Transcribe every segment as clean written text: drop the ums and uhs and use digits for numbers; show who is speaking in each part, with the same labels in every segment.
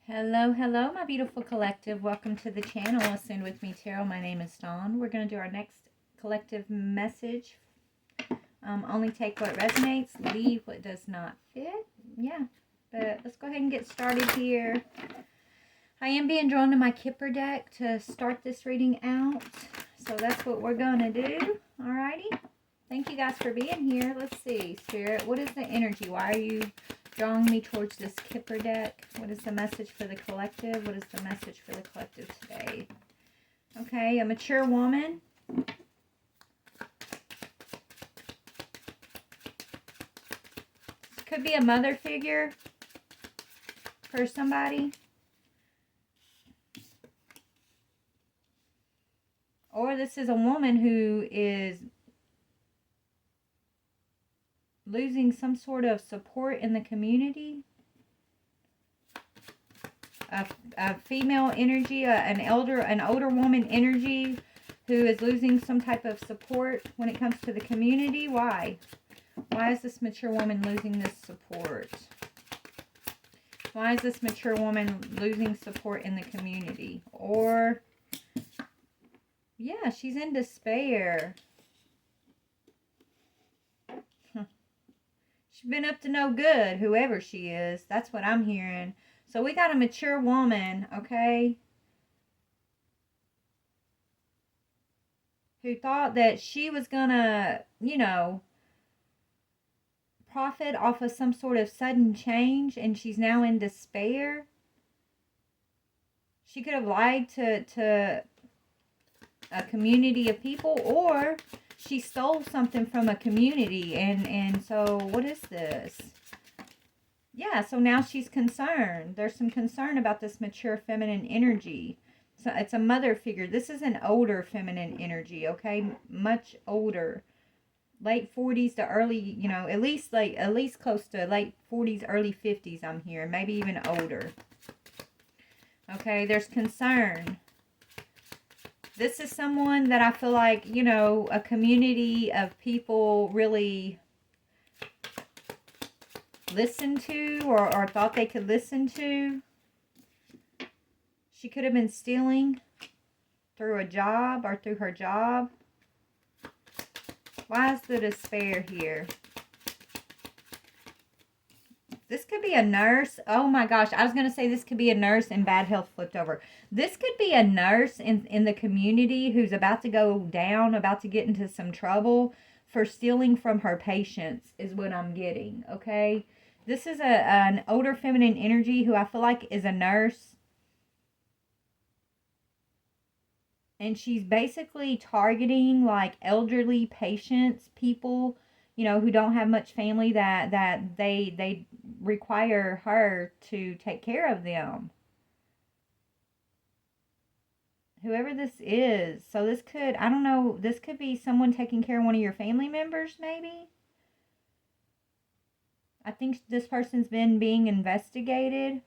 Speaker 1: Hello, hello, my beautiful collective. Welcome to the channel. Ascend with me, Tarot. My name is Dawn. We're going to do our next collective message. Only take what resonates, leave what does not fit. Yeah, but let's go ahead and get started here. I am being drawn to my Kipper deck to start this reading out. So that's what we're going to do. Alrighty. Thank you guys for being here. Let's see, Spirit, what is the energy? Why are you drawing me towards this Kipper deck? What is the message for the collective? What is the message for the collective today? Okay, a mature woman. This could be a mother figure for somebody. Or this is a woman who is losing some sort of support in the community. A female energy, an older woman energy who is losing some type of support when it comes to the community. Why? Why is this mature woman losing this support? Why is this mature woman losing support in the community? Or, yeah, she's in despair. She's been up to no good, whoever she is. That's what I'm hearing. So we got a mature woman, okay, who thought that she was gonna, profit off of some sort of sudden change, and she's now in despair. She could have lied to a community of people, or she stole something from a community, and so what is this? Yeah, so now she's concerned. There's some concern about this mature feminine energy. So it's a mother figure. This is an older feminine energy, okay? Much older. Late 40s to early, at least close to late 40s, early 50s I'm here. Maybe even older. Okay, there's concern. This is someone that I feel like, a community of people really listened to or thought they could listen to. She could have been stealing through a job or through her job. Why is the despair here? This could be a nurse. Oh my gosh, I was going to say this could be a nurse and bad health flipped over. This could be a nurse in the community who's about to go down, about to get into some trouble for stealing from her patients is what I'm getting, okay? This is an older feminine energy who I feel like is a nurse. And she's basically targeting like elderly patients, people, who don't have much family that they require her to take care of them. Whoever this is. So this could, I don't know, this could be someone taking care of one of your family members maybe. I think this person's been being investigated,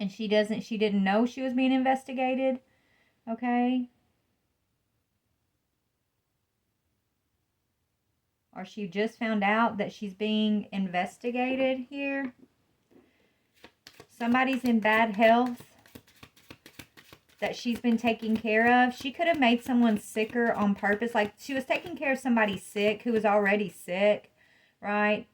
Speaker 1: and she didn't know she was being investigated. Okay? Or she just found out that she's being investigated here. Somebody's in bad health that she's been taking care of. She could have made someone sicker on purpose. Like she was taking care of somebody sick who was already sick, right?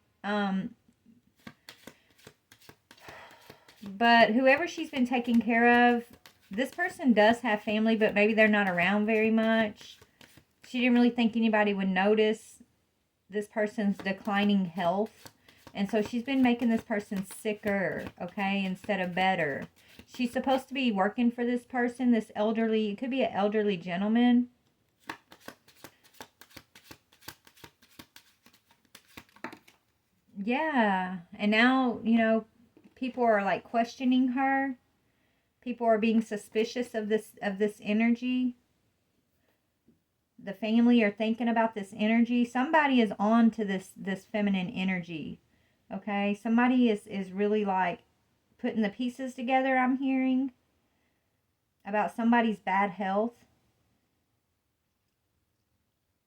Speaker 1: But whoever she's been taking care of, this person does have family, but maybe they're not around very much. She didn't really think anybody would notice this person's declining health. And so she's been making this person sicker, okay, instead of better. She's supposed to be working for this person, this elderly, it could be an elderly gentleman. Yeah, and now, people are like questioning her. People are being suspicious of this energy. The family are thinking about this energy. Somebody is on to this feminine energy. Okay? Somebody is really like putting the pieces together, I'm hearing, about somebody's bad health.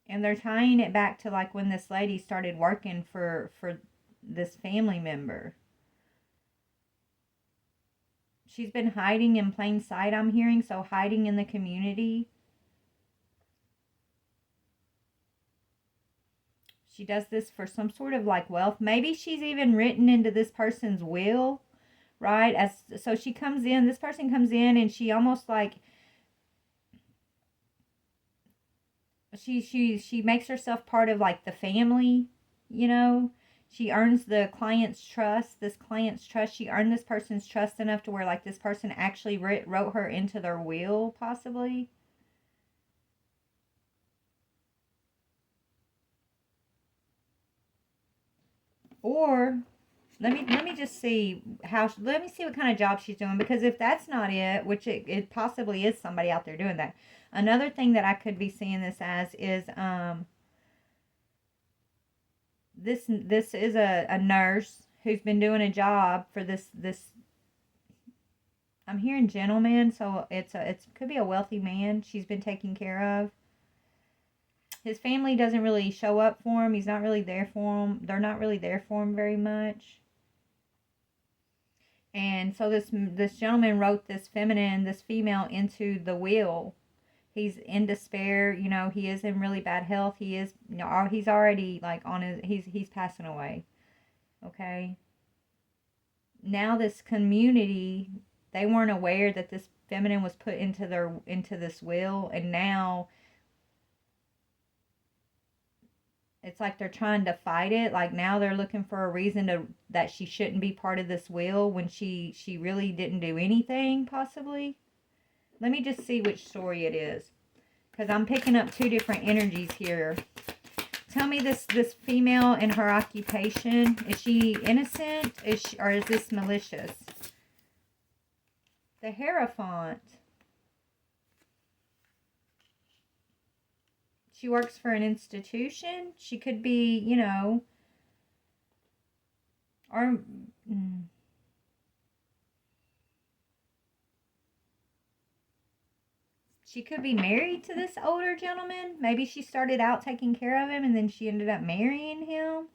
Speaker 1: And they're tying it back to like when this lady started working for this family member. She's been hiding in plain sight, I'm hearing, so hiding in the community. She does this for some sort of like wealth. Maybe she's even written into this person's will, right? As so she comes in, this person comes in and she almost like she makes herself part of like the family, you know. She earns the client's trust. This client's trust, she earned this person's trust enough to where like this person actually wrote her into their will, possibly. Or let me just see let me see what kind of job she's doing, because if that's not it, which it possibly is somebody out there doing that. Another thing that I could be seeing this as is this is a nurse who's been doing a job for this I'm hearing gentleman, so it could be a wealthy man she's been taking care of. His family doesn't really show up for him. He's not really there for him. They're not really there for him very much. And so this gentleman wrote this female into the will. He's in despair, you know, he is in really bad health. He is, you know, he's already like on his he's passing away. Okay? Now this community, they weren't aware that this feminine was put into this will, and now it's like they're trying to fight it. Like now they're looking for a reason that she shouldn't be part of this will when she really didn't do anything, possibly. Let me just see which story it is, because I'm picking up two different energies here. Tell me this female and her occupation. Is she innocent? Or is this malicious? The Hierophant. She works for an institution. She could be, you know, or she could be married to this older gentleman. Maybe she started out taking care of him and then she ended up marrying him.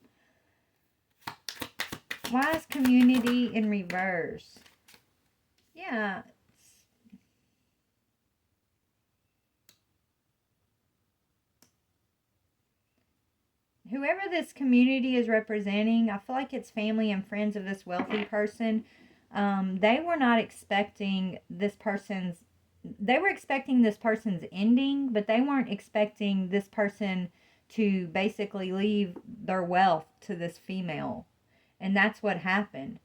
Speaker 1: Why is community in reverse? Yeah. Whoever this community is representing, I feel like it's family and friends of this wealthy person. They were not expecting this person's, they were expecting this person's ending, but they weren't expecting this person to basically leave their wealth to this female. And that's what happened.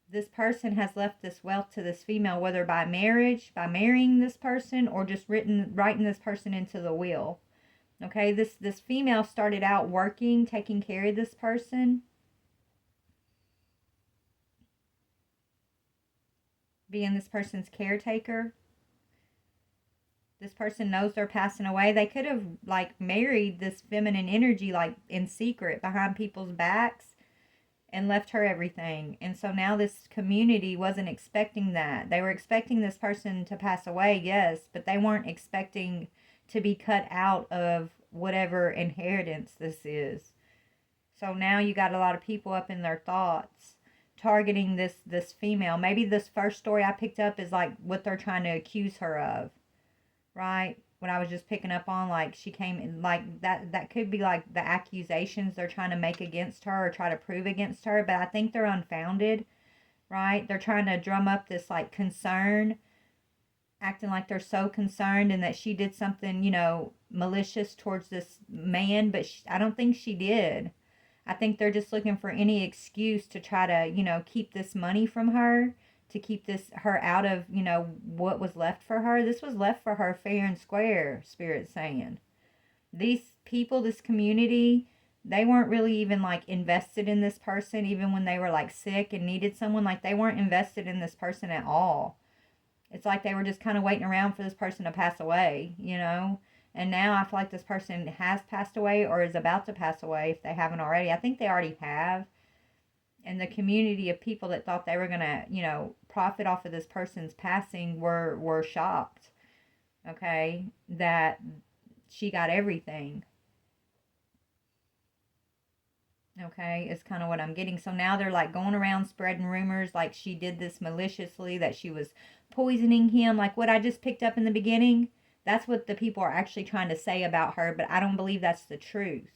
Speaker 1: This person has left this wealth to this female, whether by marriage, by marrying this person, or just writing this person into the will. Okay, this female started out working, taking care of this person, being this person's caretaker. This person knows they're passing away. They could have like married this feminine energy like in secret behind people's backs and left her everything. And so now this community wasn't expecting that. They were expecting this person to pass away, yes, but they weren't expecting to be cut out of whatever inheritance this is. So now you got a lot of people up in their thoughts targeting this female. Maybe this first story I picked up is like what they're trying to accuse her of, right? When I was just picking up on, like, she came in, like, that could be like the accusations they're trying to make against her or try to prove against her, but I think they're unfounded, right? They're trying to drum up this like concern, acting like they're so concerned and that she did something, you know, malicious towards this man, but I don't think she did. I think they're just looking for any excuse to try to, you know, keep this money from her, to keep her out of, you know, what was left for her. This was left for her fair and square, Spirit's saying. These people, this community, they weren't really even like invested in this person, even when they were like sick and needed someone. Like they weren't invested in this person at all. It's like they were just kind of waiting around for this person to pass away, you know? And now I feel like this person has passed away or is about to pass away if they haven't already. I think they already have. And the community of people that thought they were going to, you know, profit off of this person's passing were shocked, okay, that she got everything. Okay, is kind of what I'm getting. So now they're like going around spreading rumors like she did this maliciously, that she was poisoning him, like what I just picked up in the beginning. That's what the people are actually trying to say about her, but I don't believe that's the truth.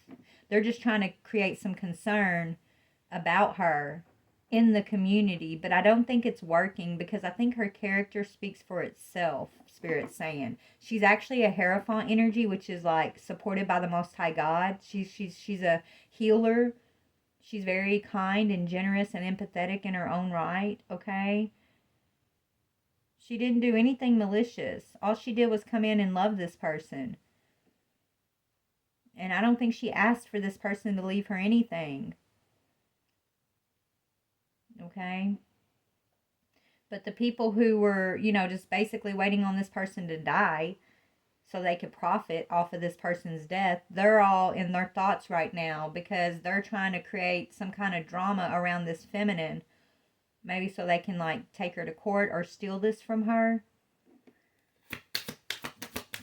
Speaker 1: They're just trying to create some concern about her in the community, but I don't think it's working because I think her character speaks for itself, Spirit's saying. She's actually a Hierophant energy, which is like supported by the Most High God. She's a healer. She's very kind and generous and empathetic in her own right, okay? She didn't do anything malicious. All she did was come in and love this person. And I don't think she asked for this person to leave her anything, okay? But the people who were, just basically waiting on this person to die so they could profit off of this person's death, they're all in their thoughts right now because they're trying to create some kind of drama around this feminine. Maybe so they can, like, take her to court or steal this from her.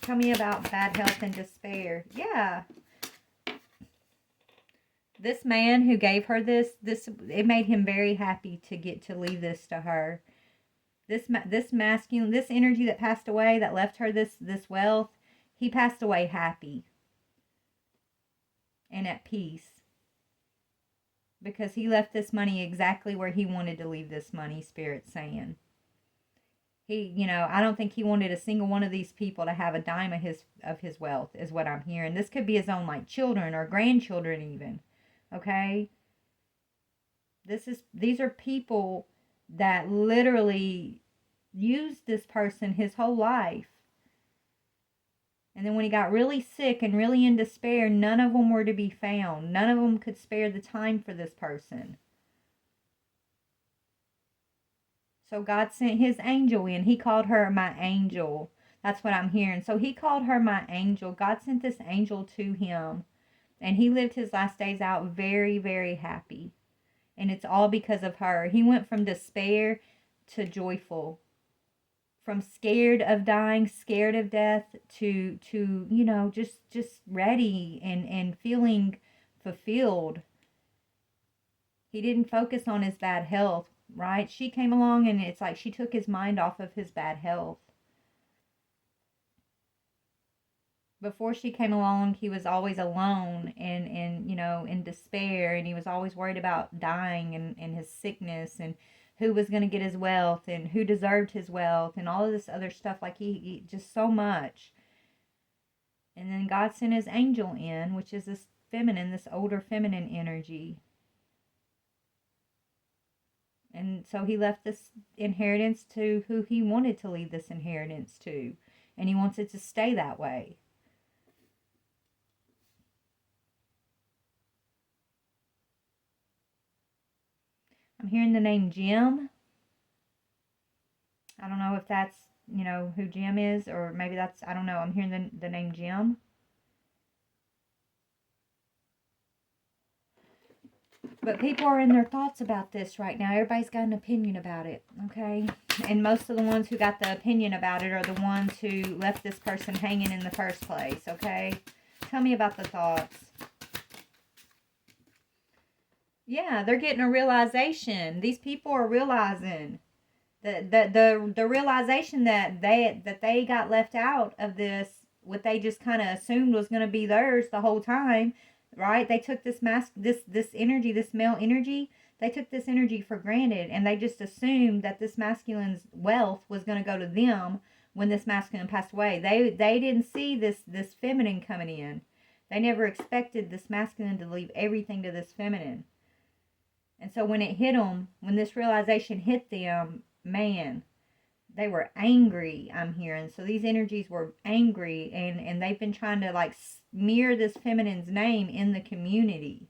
Speaker 1: Tell me about bad health and despair. Yeah. This man who gave her this, it made him very happy to get to leave this to her. This masculine, this energy that passed away, that left her this wealth, he passed away happy and at peace because he left this money exactly where he wanted to leave this money, Spirit's saying. I don't think he wanted a single one of these people to have a dime of his wealth, is what I'm hearing. This could be his own, like, children or grandchildren even. Okay? These are people that literally used this person his whole life. And then when he got really sick and really in despair, none of them were to be found. None of them could spare the time for this person. So God sent his angel in. He called her my angel. That's what I'm hearing. So he called her my angel. God sent this angel to him. And he lived his last days out very, very happy. And it's all because of her. He went from despair to joyful. From scared of dying, scared of death, to just ready and feeling fulfilled. He didn't focus on his bad health, right? She came along and it's like she took his mind off of his bad health. Before she came along, he was always alone and in despair, and he was always worried about dying and his sickness and who was going to get his wealth and who deserved his wealth and all of this other stuff. Like he just so much. And then God sent his angel in, which is this older feminine energy. And so he left this inheritance to who he wanted to leave this inheritance to. And he wants it to stay that way. I'm hearing the name Jim. I don't know if that's, who Jim is, or maybe that's, I don't know. I'm hearing the name Jim. But people are in their thoughts about this right now. Everybody's got an opinion about it, okay? And most of the ones who got the opinion about it are the ones who left this person hanging in the first place, okay? Tell me about the thoughts. Yeah, they're getting a realization. These people are realizing the realization that they got left out of this, what they just kind of assumed was going to be theirs the whole time, right? They took this energy, this male energy, they took this energy for granted, and they just assumed that this masculine's wealth was going to go to them when this masculine passed away. They didn't see this feminine coming in. They never expected this masculine to leave everything to this feminine. And so when it hit them, when this realization hit them, man, they were angry, I'm hearing. So these energies were angry, and they've been trying to, like, smear this feminine's name in the community.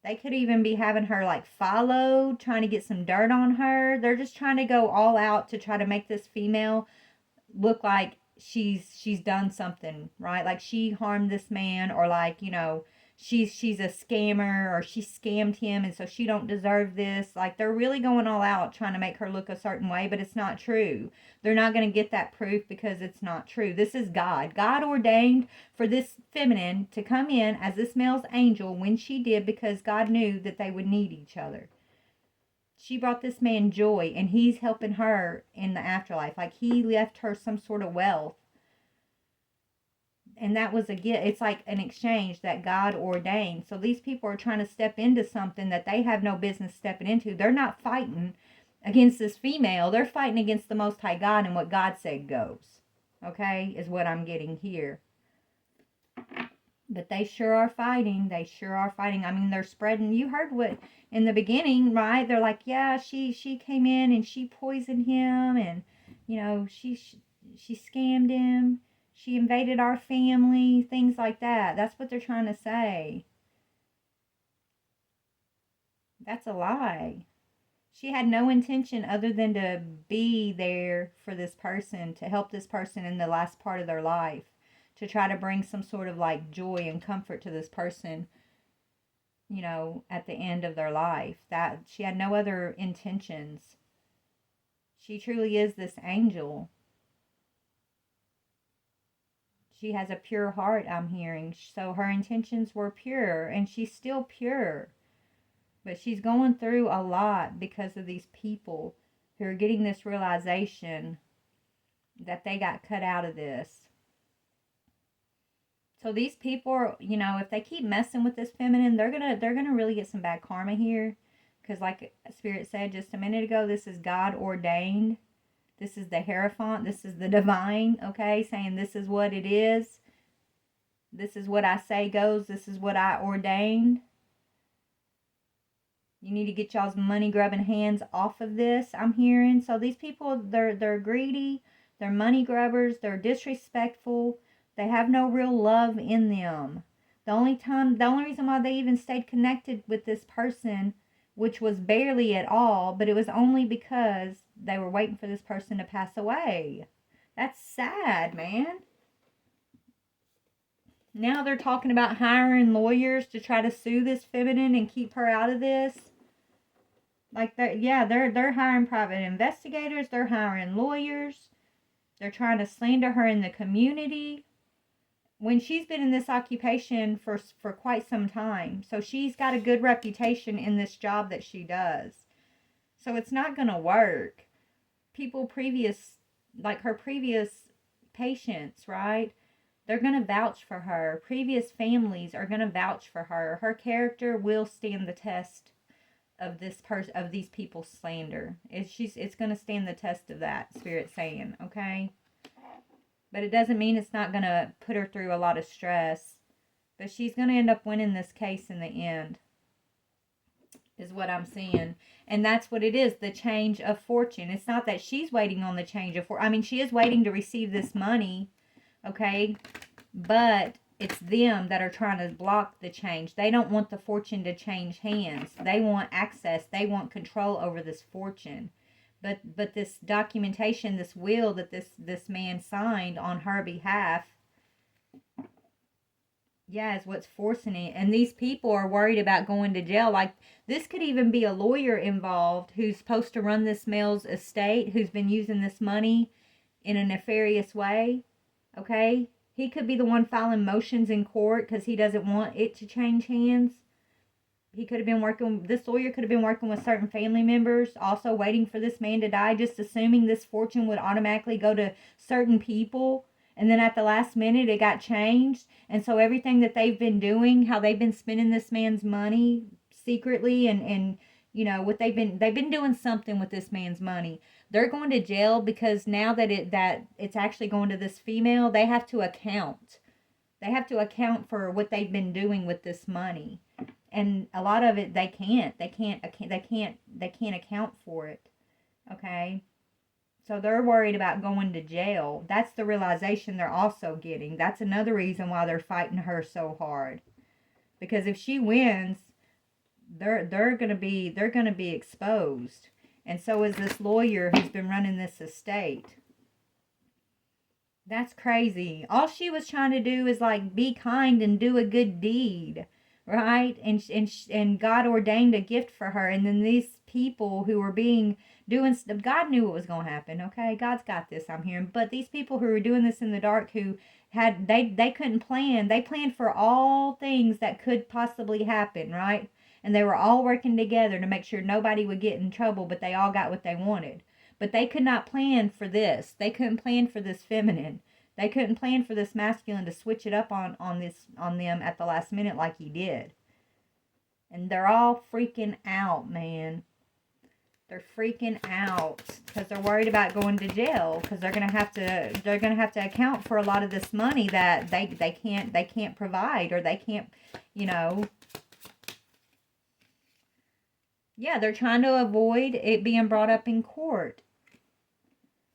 Speaker 1: They could even be having her, like, followed, trying to get some dirt on her. They're just trying to go all out to try to make this female look like she's done something, right? Like she harmed this man, or like, she's a scammer, or she scammed him, and so she don't deserve this. Like, they're really going all out trying to make her look a certain way, but it's not true. They're not going to get that proof because it's not true. This is God. God ordained for this feminine to come in as this male's angel when she did, because God knew that they would need each other. She brought this man joy, and he's helping her in the afterlife. Like, he left her some sort of wealth. And that was a gift. It's like an exchange that God ordained. So these people are trying to step into something that they have no business stepping into. They're not fighting against this female. They're fighting against the Most High God, and what God said goes. Okay? Is what I'm getting here. But they sure are fighting. They sure are fighting. I mean, they're spreading. You heard what in the beginning, right? They're like, yeah, she came in and she poisoned him, and she scammed him. She invaded our family, things like that. That's what they're trying to say. That's a lie. She had no intention other than to be there for this person, to help this person in the last part of their life, to try to bring some sort of like joy and comfort to this person, at the end of their life. That she had no other intentions. She truly is this angel. She has a pure heart, I'm hearing. So her intentions were pure, and she's still pure. But she's going through a lot because of these people who are getting this realization that they got cut out of this. So these people are, if they keep messing with this feminine, they're gonna really get some bad karma here. Because like Spirit said just a minute ago, this is God ordained. This is the Hierophant. This is the divine, okay? Saying this is what it is. This is what I say goes. This is what I ordained. You need to get y'all's money-grubbing hands off of this, I'm hearing. So these people, they're greedy. They're money grubbers. They're disrespectful. They have no real love in them. The only reason why they even stayed connected with this person, which was barely at all, but it was only because they were waiting for this person to pass away. That's sad, man. Now they're talking about hiring lawyers to try to sue this feminine and keep her out of this. Like they're hiring private investigators. They're hiring lawyers. They're trying to slander her in the community when she's been in this occupation for quite some time. So she's got a good reputation in this job that she does. So it's not going to work. People her previous patients, right? They're going to vouch for her. Previous families are going to vouch for her. Her character will stand the test of these people's slander. It's going to stand the test of that, Spirit saying, okay? But it doesn't mean it's not going to put her through a lot of stress. But she's going to end up winning this case in the end, is what I'm seeing. And that's what it is, the change of fortune. It's not that she's waiting on the change of fortune. I mean, she is waiting to receive this money, okay? But it's them that are trying to block the change. They don't want the fortune to change hands. They want access. They want control over this fortune. But this documentation, this will that this man signed on her behalf, is what's forcing it. And these people are worried about going to jail. Like, this could even be a lawyer involved who's supposed to run this male's estate, who's been using this money in a nefarious way, okay? He could be the one filing motions in court because he doesn't want it to change hands. This lawyer could have been working with certain family members, also waiting for this man to die, just assuming this fortune would automatically go to certain people. And then at the last minute, it got changed. And so everything that they've been doing, how they've been spending this man's money secretly, and what they've been doing something with this man's money. They're going to jail because now that it's actually going to this female, they have to account. They have to account for what they've been doing with this money. And a lot of it they can't account for it. Okay? So they're worried about going to jail. That's the realization they're also getting. That's another reason why they're fighting her so hard. Because if she wins, they're gonna be exposed. And so is this lawyer who's been running this estate. That's crazy. All she was trying to do is like be kind and do a good deed. right? And God ordained a gift for her. And then these people who were doing stuff, God knew what was going to happen, okay? God's got this, I'm hearing. But these people who were doing this in the dark, who they couldn't plan. They planned for all things that could possibly happen, right? And they were all working together to make sure nobody would get in trouble, but they all got what they wanted. But they could not plan for this. They couldn't plan for this feminine. They couldn't plan for this masculine to switch it up on them at the last minute like he did. And they're all freaking out, man. They're freaking out because they're worried about going to jail, because they're gonna have to account for a lot of this money that they can't provide, or they can't, you know. Yeah, they're trying to avoid it being brought up in court.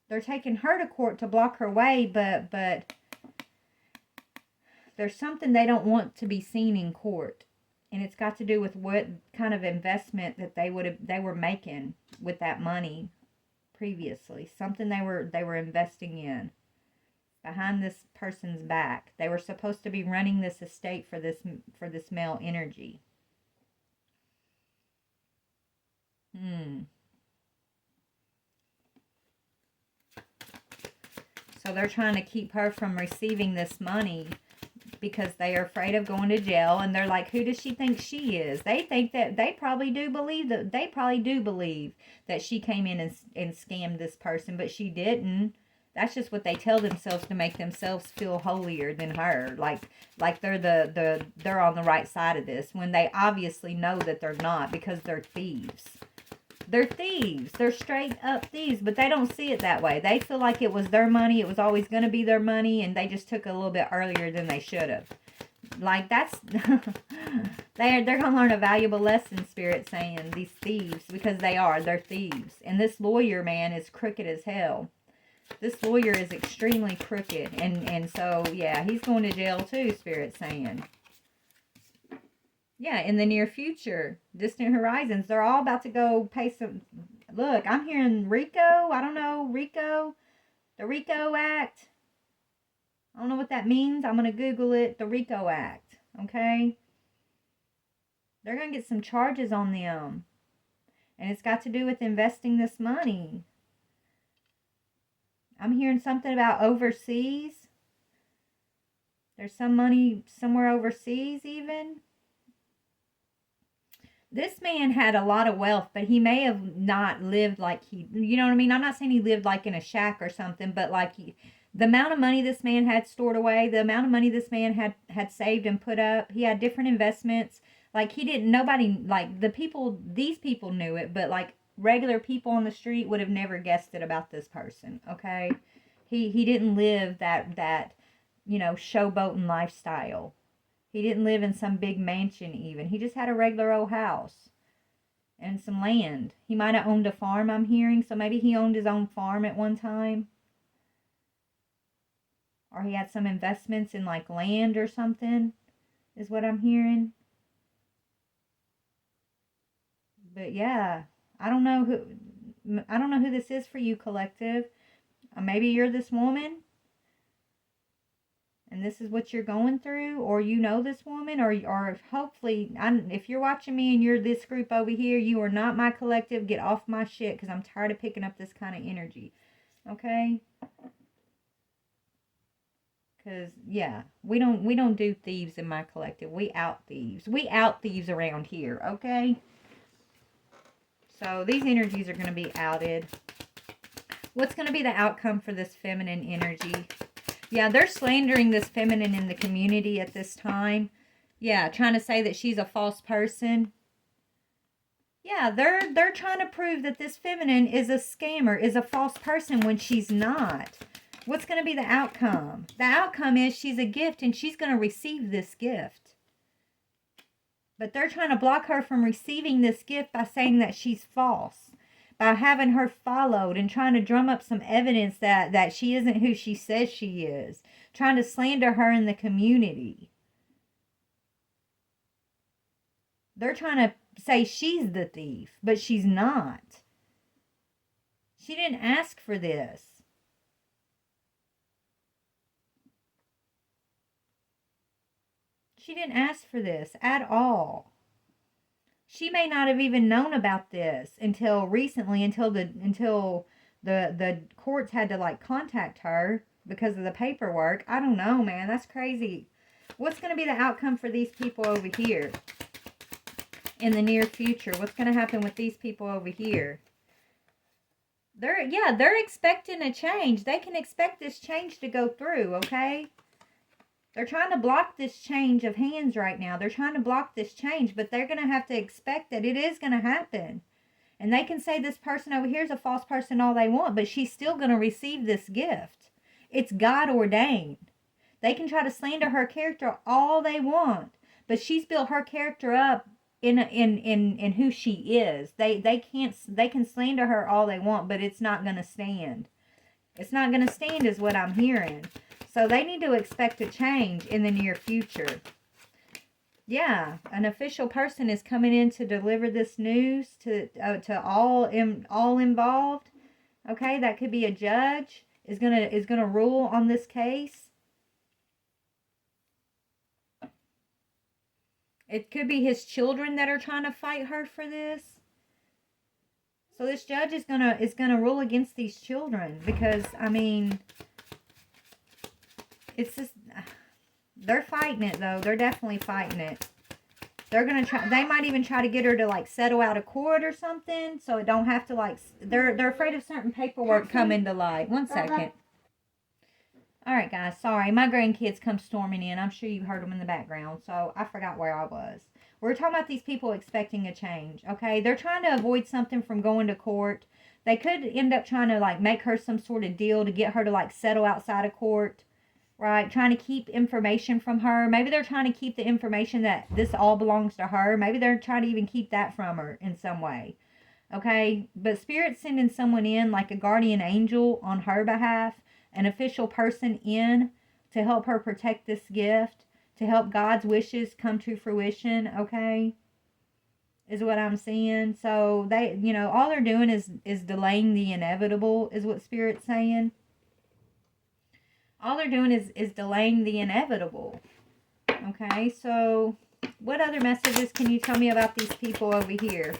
Speaker 1: They're taking her to court to block her way, but there's something they don't want to be seen in court. And it's got to do with what kind of investment that they were making with that money previously. Something they were investing in behind this person's back. They were supposed to be running this estate for this male energy. So they're trying to keep her from receiving this money because they are afraid of going to jail. And they're like, who does she think she is? They think that they probably do believe that she came in and scammed this person, but she didn't. That's just what they tell themselves to make themselves feel holier than her. Like they're on the right side of this, when they obviously know that they're not, because they're thieves. They're thieves. They're straight up thieves, but they don't see it that way. They feel like it was their money. It was always going to be their money, and they just took it a little bit earlier than they should have. Like, that's... they're going to learn a valuable lesson, Spirit saying, these thieves, because they're thieves. And this lawyer, man, is crooked as hell. This lawyer is extremely crooked, and so, yeah, he's going to jail too, Spirit saying. Yeah, in the near future, distant horizons, they're all about to go pay some... Look, I'm hearing RICO. I don't know, RICO. The RICO Act. I don't know what that means. I'm going to Google it. The RICO Act. Okay? They're going to get some charges on them. And it's got to do with investing this money. I'm hearing something about overseas. There's some money somewhere overseas even. This man had a lot of wealth, but he may have not lived like he, you know what I mean? I'm not saying he lived like in a shack or something, but like the amount of money this man had stored away, the amount of money this man had saved and put up, he had different investments. Like nobody, like these people knew it, but like regular people on the street would have never guessed it about this person, okay? He didn't live that, you know, showboating lifestyle. He didn't live in some big mansion even. He just had a regular old house and some land. He might have owned a farm, I'm hearing. So maybe he owned his own farm at one time. Or he had some investments in like land or something, is what I'm hearing. But yeah, I don't know who this is for you, collective. Maybe you're this woman. And this is what you're going through, or you know this woman, or hopefully, if you're watching me and you're this group over here, you are not my collective. Get off my shit, because I'm tired of picking up this kind of energy. Okay? Because, yeah, we don't do thieves in my collective. We out thieves. We out thieves around here, okay? So, these energies are going to be outed. What's going to be the outcome for this feminine energy? Yeah, they're slandering this feminine in the community at this time. Yeah, trying to say that she's a false person. Yeah, they're trying to prove that this feminine is a scammer, is a false person, when she's not. What's going to be the outcome? The outcome is she's a gift, and she's going to receive this gift. But they're trying to block her from receiving this gift by saying that she's false. By having her followed and trying to drum up some evidence that she isn't who she says she is. Trying to slander her in the community. They're trying to say she's the thief, but she's not. She didn't ask for this. She didn't ask for this at all. She may not have even known about this until recently, until the courts had to like contact her because of the paperwork. I don't know, man. That's crazy. What's going to be the outcome for these people over here in the near future? What's going to happen with these people over here? They're expecting a change. They can expect this change to go through, okay? They're trying to block this change of hands right now. They're trying to block this change, but they're going to have to expect that it is going to happen. And they can say this person over here is a false person all they want, but she's still going to receive this gift. It's God ordained. They can try to slander her character all they want, but she's built her character up in who she is. They can slander her all they want, but it's not going to stand. It's not going to stand is what I'm hearing. So they need to expect a change in the near future. Yeah, an official person is coming in to deliver this news to all involved. Okay, that could be a judge is gonna rule on this case. It could be his children that are trying to fight her for this. So this judge is gonna rule against these children because I mean, it's just they're fighting it though. They're definitely fighting it. They're gonna try. They might even try to get her to like settle out of court or something, so it don't have to like. They're afraid of certain paperwork coming to light. One second. All right, guys. Sorry, my grandkids come storming in. I'm sure you heard them in the background, so I forgot where I was. We're talking about these people expecting a change. Okay, they're trying to avoid something from going to court. They could end up trying to like make her some sort of deal to get her to like settle outside of court. Right, trying to keep information from her. Maybe they're trying to keep the information that this all belongs to her. Maybe they're trying to even keep that from her in some way. Okay, but Spirit's sending someone in, like a guardian angel on her behalf, an official person in to help her protect this gift, to help God's wishes come to fruition, okay, is what I'm seeing. So they, all they're doing is delaying the inevitable, is what Spirit's saying. All they're doing is delaying the inevitable. Okay, so what other messages can you tell me about these people over here?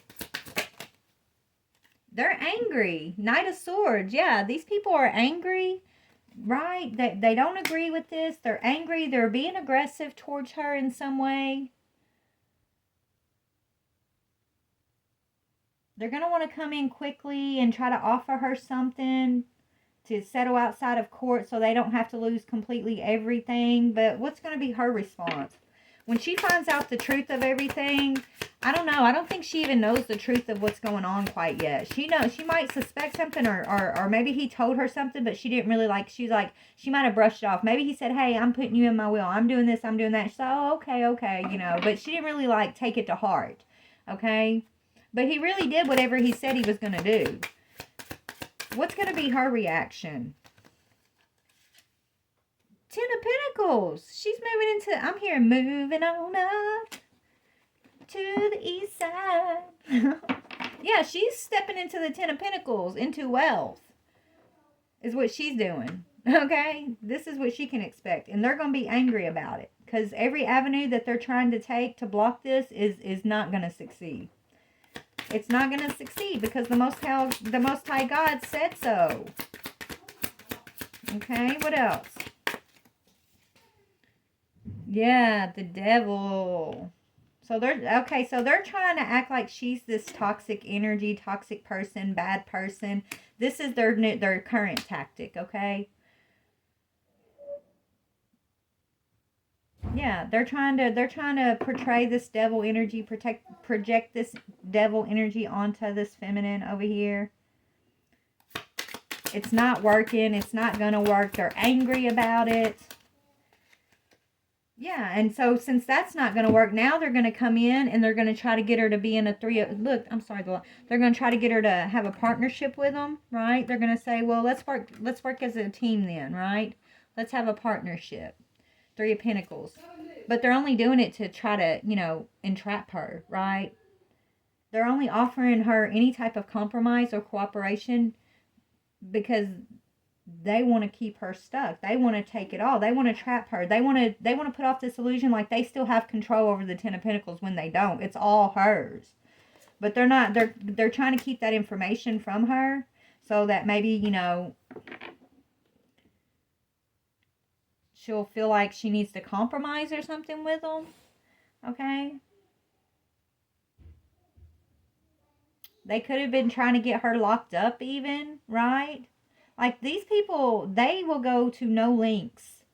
Speaker 1: They're angry. Knight of Swords. Yeah, these people are angry, right? They don't agree with this. They're angry. They're being aggressive towards her in some way. They're going to want to come in quickly and try to offer her something to settle outside of court so they don't have to lose completely everything. But what's going to be her response? When she finds out the truth of everything, I don't know. I don't think she even knows the truth of what's going on quite yet. She might suspect something or maybe he told her something, but she didn't really she might have brushed it off. Maybe he said, hey, I'm putting you in my will. I'm doing this, I'm doing that. She's like, oh, okay, but she didn't really take it to heart. Okay? But he really did whatever he said he was going to do. What's going to be her reaction? Ten of Pentacles. She's moving into, I'm here, moving on up to the east side. Yeah, she's stepping into the Ten of Pentacles, into wealth, is what she's doing. Okay? This is what she can expect. And they're going to be angry about it. Because every avenue that they're trying to take to block this is not going to succeed. It's not going to succeed because the Most High God said so. Okay, what else? Yeah, the devil. So they're trying to act like she's this toxic energy, toxic person, bad person. This is their current tactic, okay? Yeah, they're trying to portray this devil energy, project this devil energy onto this feminine over here. It's not working. It's not going to work. They're angry about it. Yeah, and so since that's not going to work, now they're going to come in and they're going to try to get her to be in a they're going to try to get her to have a partnership with them, right? They're going to say, well, let's work as a team then, right? Let's have a partnership. Three of Pentacles. But they're only doing it to try to, entrap her, right? They're only offering her any type of compromise or cooperation because they want to keep her stuck. They want to take it all. They want to trap her. They want to put off this illusion like they still have control over the 10 of Pentacles when they don't. It's all hers. But they're not. They're trying to keep that information from her so that maybe, you know, she'll feel like she needs to compromise or something with them. Okay? They could have been trying to get her locked up even, right? Like, these people, they will go to no lengths.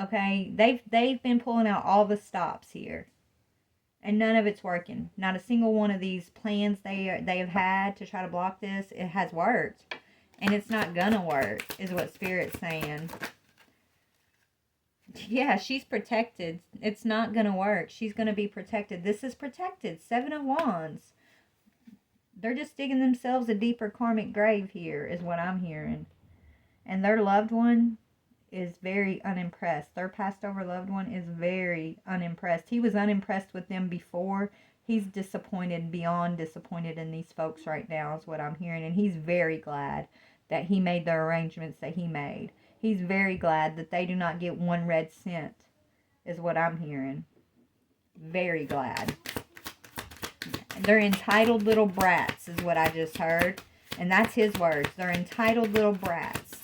Speaker 1: Okay? They've been pulling out all the stops here. And none of it's working. Not a single one of these plans they have had to try to block this, it has worked. And it's not gonna work, is what Spirit's saying. Yeah, she's protected. It's not gonna work. She's gonna be protected. This is protected. 7 of Wands. They're just digging themselves a deeper karmic grave here, is what I'm hearing. And their loved one is very unimpressed. Their passed over loved one is very unimpressed. He was unimpressed with them before. He's disappointed, beyond disappointed in these folks right now, is what I'm hearing. And he's very glad that he made the arrangements that he made. He's very glad that they do not get one red cent, is what I'm hearing. Very glad. They're entitled little brats, is what I just heard. And that's his words. They're entitled little brats.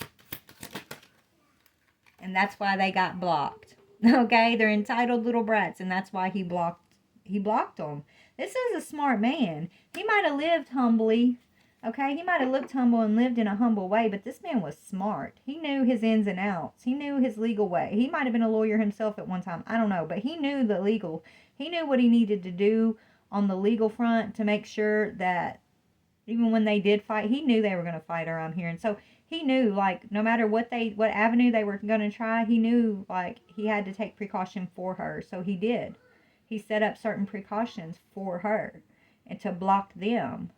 Speaker 1: And that's why they got blocked. Okay? They're entitled little brats. And that's why he blocked them. This is a smart man. He might have lived humbly. Okay? He might have looked humble and lived in a humble way. But this man was smart. He knew his ins and outs. He knew his legal way. He might have been a lawyer himself at one time. I don't know. But he knew the legal. He knew what he needed to do on the legal front to make sure that even when they did fight, he knew they were going to fight around here. And so he knew, like, no matter what avenue they were going to try, he knew, like, he had to take precaution for her. So he did. He set up certain precautions for her and to block them.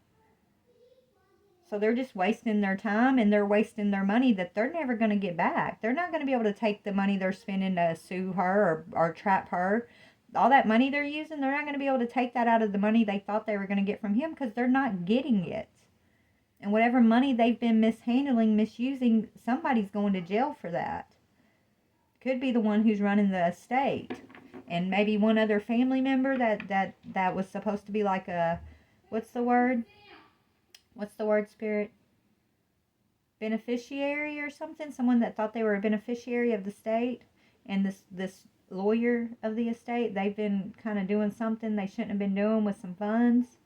Speaker 1: So they're just wasting their time and they're wasting their money that they're never going to get back. They're not going to be able to take the money they're spending to sue her or trap her. All that money they're using, they're not going to be able to take that out of the money they thought they were going to get from him because they're not getting it. And whatever money they've been mishandling, misusing, somebody's going to jail for that. Could be the one who's running the estate. And maybe one other family member that was supposed to be like a, what's the word? What's the word, Spirit? Beneficiary or something? Someone that thought they were a beneficiary of the estate. And this lawyer of the estate, they've been kind of doing something they shouldn't have been doing with some funds.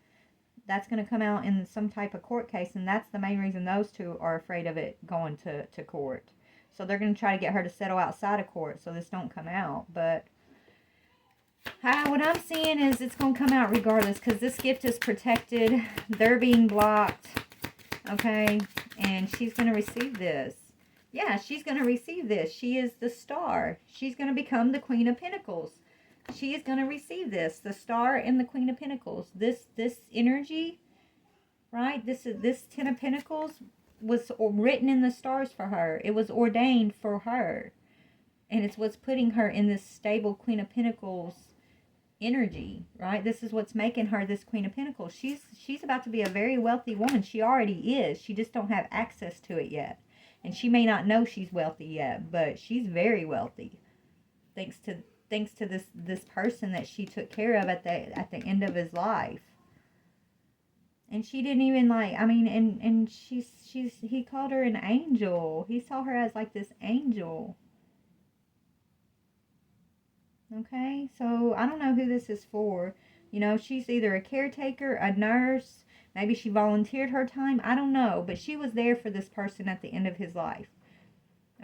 Speaker 1: That's going to come out in some type of court case, and that's the main reason those two are afraid of it going to court. So they're going to try to get her to settle outside of court so this don't come out. But what I'm seeing is it's going to come out regardless because this gift is protected. They're being blocked. Okay? And she's going to receive this. Yeah, she's going to receive this. She is the star. She's going to become the Queen of Pentacles. She is going to receive this. The star and the Queen of Pentacles. This energy, right? This 10 of Pentacles was written in the stars for her. It was ordained for her. And it's what's putting her in this stable Queen of Pentacles energy, right? This is what's making her this Queen of Pentacles. She's about to be a very wealthy woman. She already is. She just don't have access to it yet. And she may not know she's wealthy yet, but she's very wealthy. Thanks to this person that she took care of at the end of his life. And she didn't even and he called her an angel. He saw her as like this angel. Okay? So I don't know who this is for. You know, she's either a caretaker, a nurse, maybe she volunteered her time. I don't know. But she was there for this person at the end of his life.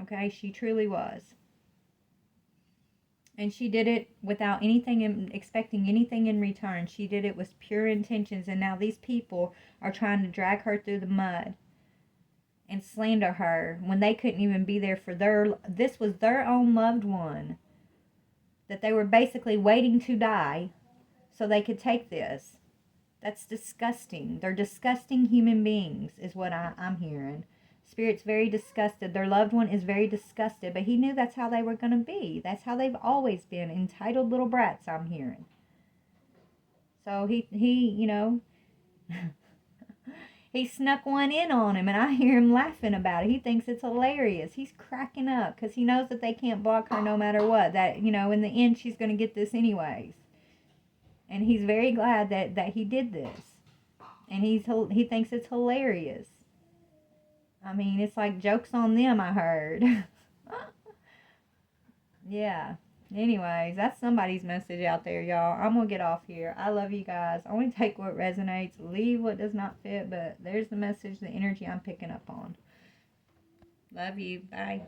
Speaker 1: Okay? She truly was. And she did it without expecting anything in return. She did it with pure intentions. And now these people are trying to drag her through the mud and slander her when they couldn't even be there for this was their own loved one. That they were basically waiting to die so they could take this. That's disgusting. They're disgusting human beings is what I'm hearing. Spirit's very disgusted. Their loved one is very disgusted. But he knew that's how they were going to be. That's how they've always been. Entitled little brats, I'm hearing. So he you know, He snuck one in on him, and I hear him laughing about it. He thinks it's hilarious. He's cracking up because he knows that they can't block her no matter what. That, you know, in the end, she's going to get this anyways. And he's very glad that he did this. And he thinks it's hilarious. I mean, it's like jokes on them, I heard. Yeah. Anyways, that's somebody's message out there, y'all. I'm going to get off here. I love you guys. I want to take what resonates, leave what does not fit, but there's the message, the energy I'm picking up on. Love you. Bye.